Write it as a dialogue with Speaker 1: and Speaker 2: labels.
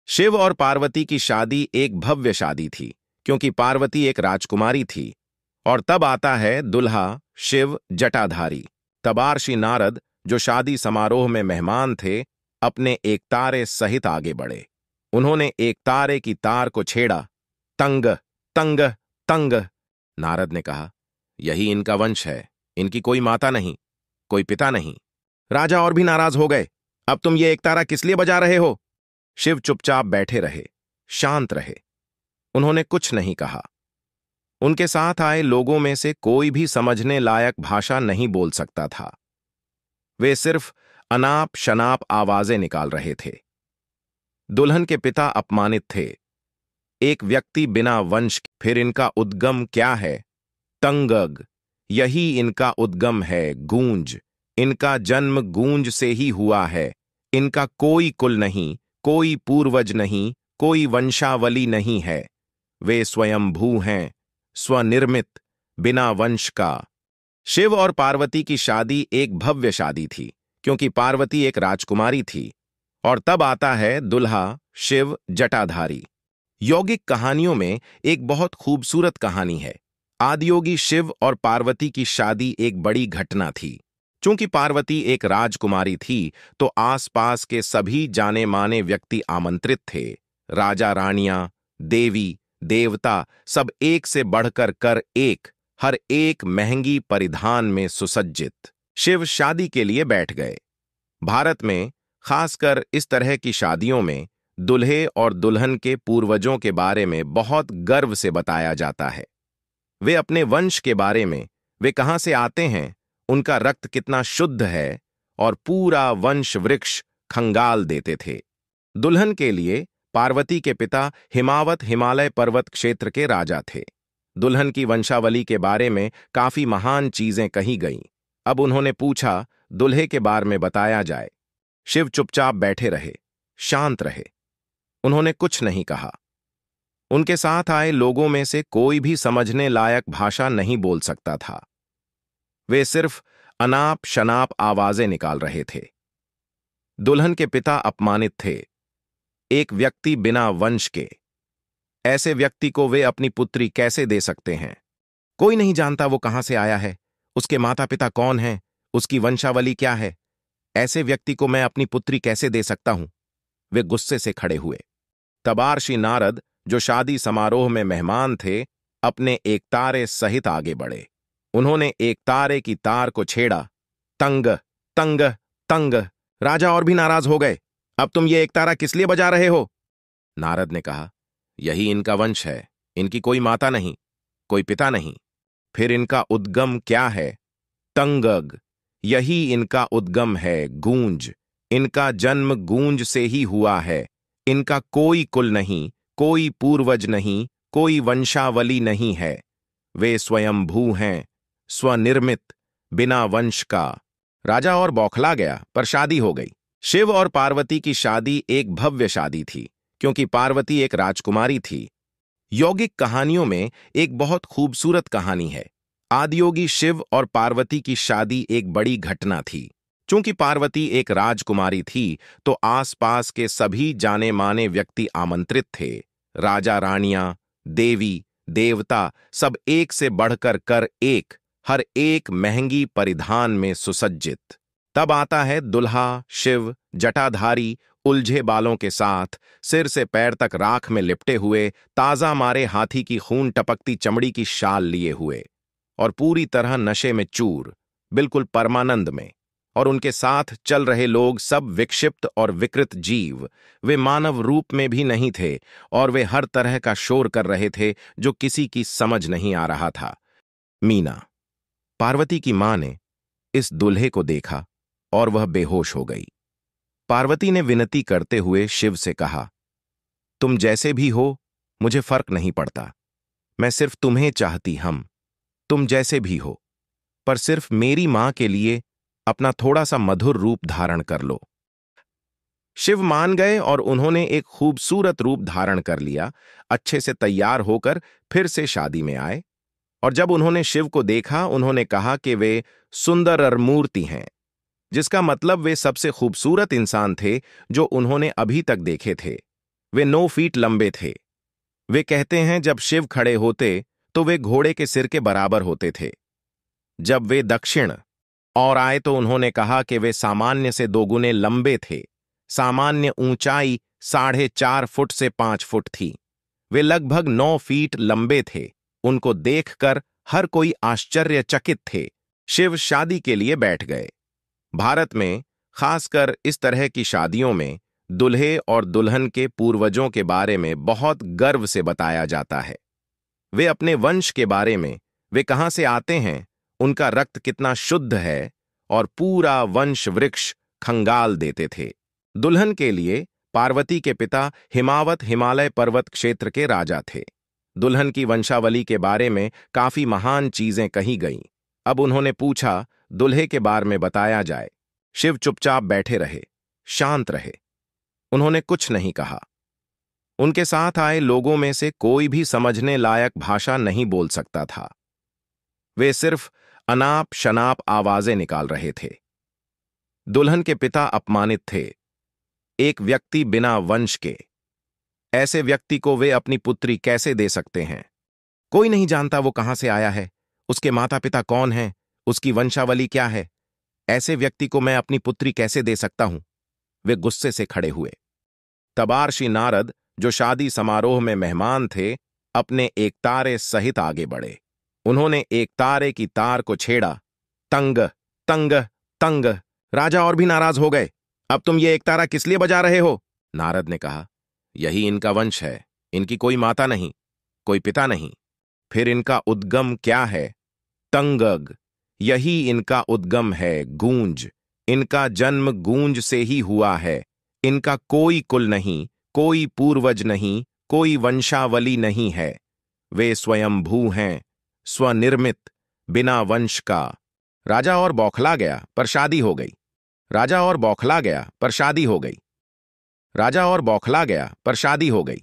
Speaker 1: शिव और पार्वती की शादी एक भव्य शादी थी, क्योंकि पार्वती एक राजकुमारी थी। और तब आता है दुल्हा शिव जटाधारी। तबार्षि नारद, जो शादी समारोह में मेहमान थे, अपने एकतारे सहित आगे बढ़े। उन्होंने एकतारे की तार को छेड़ा। तंग तंग तंग। नारद ने कहा, यही इनका वंश है। इनकी कोई माता नहीं, कोई पिता नहीं। राजा और भी नाराज हो गए। अब तुम ये एकतारा किस लिए बजा रहे हो? शिव चुपचाप बैठे रहे, शांत रहे। उन्होंने कुछ नहीं कहा। उनके साथ आए लोगों में से कोई भी समझने लायक भाषा नहीं बोल सकता था। वे सिर्फ अनाप शनाप आवाजें निकाल रहे थे। दुल्हन के पिता अपमानित थे। एक व्यक्ति बिना वंश, फिर इनका उद्गम क्या है? तंगग। यही इनका उद्गम है। गूंज। इनका जन्म गूंज से ही हुआ है। इनका कोई कुल नहीं, कोई पूर्वज नहीं, कोई वंशावली नहीं है। वे स्वयंभू हैं, स्वनिर्मित, बिना वंश का। शिव और पार्वती की शादी एक भव्य शादी थी, क्योंकि पार्वती एक राजकुमारी थी। और तब आता है दुल्हा शिव जटाधारी। यौगिक कहानियों में एक बहुत खूबसूरत कहानी है। आदियोगी शिव और पार्वती की शादी एक बड़ी घटना थी। चूंकि पार्वती एक राजकुमारी थी, तो आसपास के सभी जाने माने व्यक्ति आमंत्रित थे। राजा रानियां, देवी देवता, सब एक से बढ़कर कर एक, हर एक महंगी परिधान में सुसज्जित। शिव शादी के लिए बैठ गए। भारत में खासकर इस तरह की शादियों में दुल्हे और दुल्हन के पूर्वजों के बारे में बहुत गर्व से बताया जाता है। वे अपने वंश के बारे में, वे कहां से आते हैं, उनका रक्त कितना शुद्ध है, और पूरा वंश वृक्ष खंगाल देते थे। दुल्हन के लिए पार्वती के पिता हिमावत हिमालय पर्वत क्षेत्र के राजा थे। दुल्हन की वंशावली के बारे में काफी महान चीजें कही गईं। अब उन्होंने पूछा, दुल्हे के बारे में बताया जाए। शिव चुपचाप बैठे रहे, शांत रहे। उन्होंने कुछ नहीं कहा। उनके साथ आए लोगों में से कोई भी समझने लायक भाषा नहीं बोल सकता था। वे सिर्फ अनाप शनाप आवाजें निकाल रहे थे। दुल्हन के पिता अपमानित थे। एक व्यक्ति बिना वंश के, ऐसे व्यक्ति को वे अपनी पुत्री कैसे दे सकते हैं? कोई नहीं जानता वो कहां से आया है, उसके माता पिता कौन हैं, उसकी वंशावली क्या है। ऐसे व्यक्ति को मैं अपनी पुत्री कैसे दे सकता हूं? वे गुस्से से खड़े हुए। तबार्षि नारद, जो शादी समारोह में मेहमान थे, अपने एकतारे सहित आगे बढ़े। उन्होंने एकतारे की तार को छेड़ा। तंग तंग तंग। राजा और भी नाराज हो गए। अब तुम ये एकतारा किस लिए बजा रहे हो? नारद ने कहा, यही इनका वंश है। इनकी कोई माता नहीं, कोई पिता नहीं। फिर इनका उद्गम क्या है? तंगग। यही इनका उद्गम है। गूंज। इनका जन्म गूंज से ही हुआ है। इनका कोई कुल नहीं, कोई पूर्वज नहीं, कोई वंशावली नहीं है। वे स्वयंभू हैं, स्वनिर्मित, बिना वंश का। राजा और बौखला गया, पर शादी हो गई। शिव और पार्वती की शादी एक भव्य शादी थी, क्योंकि पार्वती एक राजकुमारी थी। यौगिक कहानियों में एक बहुत खूबसूरत कहानी है। आदियोगी शिव और पार्वती की शादी एक बड़ी घटना थी। चूंकि पार्वती एक राजकुमारी थी, तो आसपास के सभी जाने माने व्यक्ति आमंत्रित थे। राजा रानियां, देवी देवता, सब एक से बढ़कर कर एक, हर एक महंगी परिधान में सुसज्जित। तब आता है दुल्हा शिव जटाधारी, उलझे बालों के साथ, सिर से पैर तक राख में लिपटे हुए, ताजा मारे हाथी की खून टपकती चमड़ी की शाल लिए हुए, और पूरी तरह नशे में चूर, बिल्कुल परमानंद में। और उनके साथ चल रहे लोग सब विक्षिप्त और विकृत जीव। वे मानव रूप में भी नहीं थे, और वे हर तरह का शोर कर रहे थे जो किसी की समझ नहीं आ रहा था। मीना, पार्वती की मां, ने इस दूल्हे को देखा और वह बेहोश हो गई। पार्वती ने विनती करते हुए शिव से कहा, तुम जैसे भी हो, मुझे फर्क नहीं पड़ता। मैं सिर्फ तुम्हें चाहती, तुम जैसे भी हो, पर सिर्फ मेरी मां के लिए अपना थोड़ा सा मधुर रूप धारण कर लो। शिव मान गए और उन्होंने एक खूबसूरत रूप धारण कर लिया। अच्छे से तैयार होकर फिर से शादी में आए। और जब उन्होंने शिव को देखा, उन्होंने कहा कि वे सुंदर मूर्ति हैं, जिसका मतलब वे सबसे खूबसूरत इंसान थे जो उन्होंने अभी तक देखे थे। वे 9 फीट लंबे थे। वे कहते हैं जब शिव खड़े होते तो वे घोड़े के सिर के बराबर होते थे। जब वे दक्षिण और आए तो उन्होंने कहा कि वे सामान्य से 2 गुने लंबे थे। सामान्य ऊंचाई 4.5 फुट से 5 फुट थी। वे लगभग 9 फीट लंबे थे। उनको देखकर हर कोई आश्चर्यचकित थे। शिव शादी के लिए बैठ गए। भारत में खासकर इस तरह की शादियों में दुल्हे और दुल्हन के पूर्वजों के बारे में बहुत गर्व से बताया जाता है। वे अपने वंश के बारे में, वे कहां से आते हैं, उनका रक्त कितना शुद्ध है, और पूरा वंश वृक्ष खंगाल देते थे। दुल्हन के लिए पार्वती के पिता हिमावत हिमालय पर्वत क्षेत्र के राजा थे। दुल्हन की वंशावली के बारे में काफी महान चीजें कही गईं। अब उन्होंने पूछा दुल्हे के बारे में बताया जाए। शिव चुपचाप बैठे रहे, शांत रहे। उन्होंने कुछ नहीं कहा। उनके साथ आए लोगों में से कोई भी समझने लायक भाषा नहीं बोल सकता था। वे सिर्फ अनाप शनाप आवाजें निकाल रहे थे। दुल्हन के पिता अपमानित थे। एक व्यक्ति बिना वंश के, ऐसे व्यक्ति को वे अपनी पुत्री कैसे दे सकते हैं? कोई नहीं जानता वो कहां से आया है, उसके माता पिता कौन हैं, उसकी वंशावली क्या है। ऐसे व्यक्ति को मैं अपनी पुत्री कैसे दे सकता हूं? वे गुस्से से खड़े हुए। तबार्षि नारद, जो शादी समारोह में मेहमान थे, अपने एकतारे सहित आगे बढ़े। उन्होंने एकतारे की तार को छेड़ा। तंग तंग तंग। राजा और भी नाराज हो गए। अब तुम ये एकतारा किस लिए बजा रहे हो? नारद ने कहा, यही इनका वंश है। इनकी कोई माता नहीं, कोई पिता नहीं। फिर इनका उद्गम क्या है? तंगग। यही इनका उद्गम है, गूंज। इनका जन्म गूंज से ही हुआ है। इनका कोई कुल नहीं, कोई पूर्वज नहीं, कोई वंशावली नहीं है। वे स्वयंभू हैं, स्वनिर्मित, बिना वंश का। राजा और बौखला गया, पर शादी हो गई। राजा और बौखला गया, पर शादी हो गई। राजा और बौखला गया, पर शादी हो गई।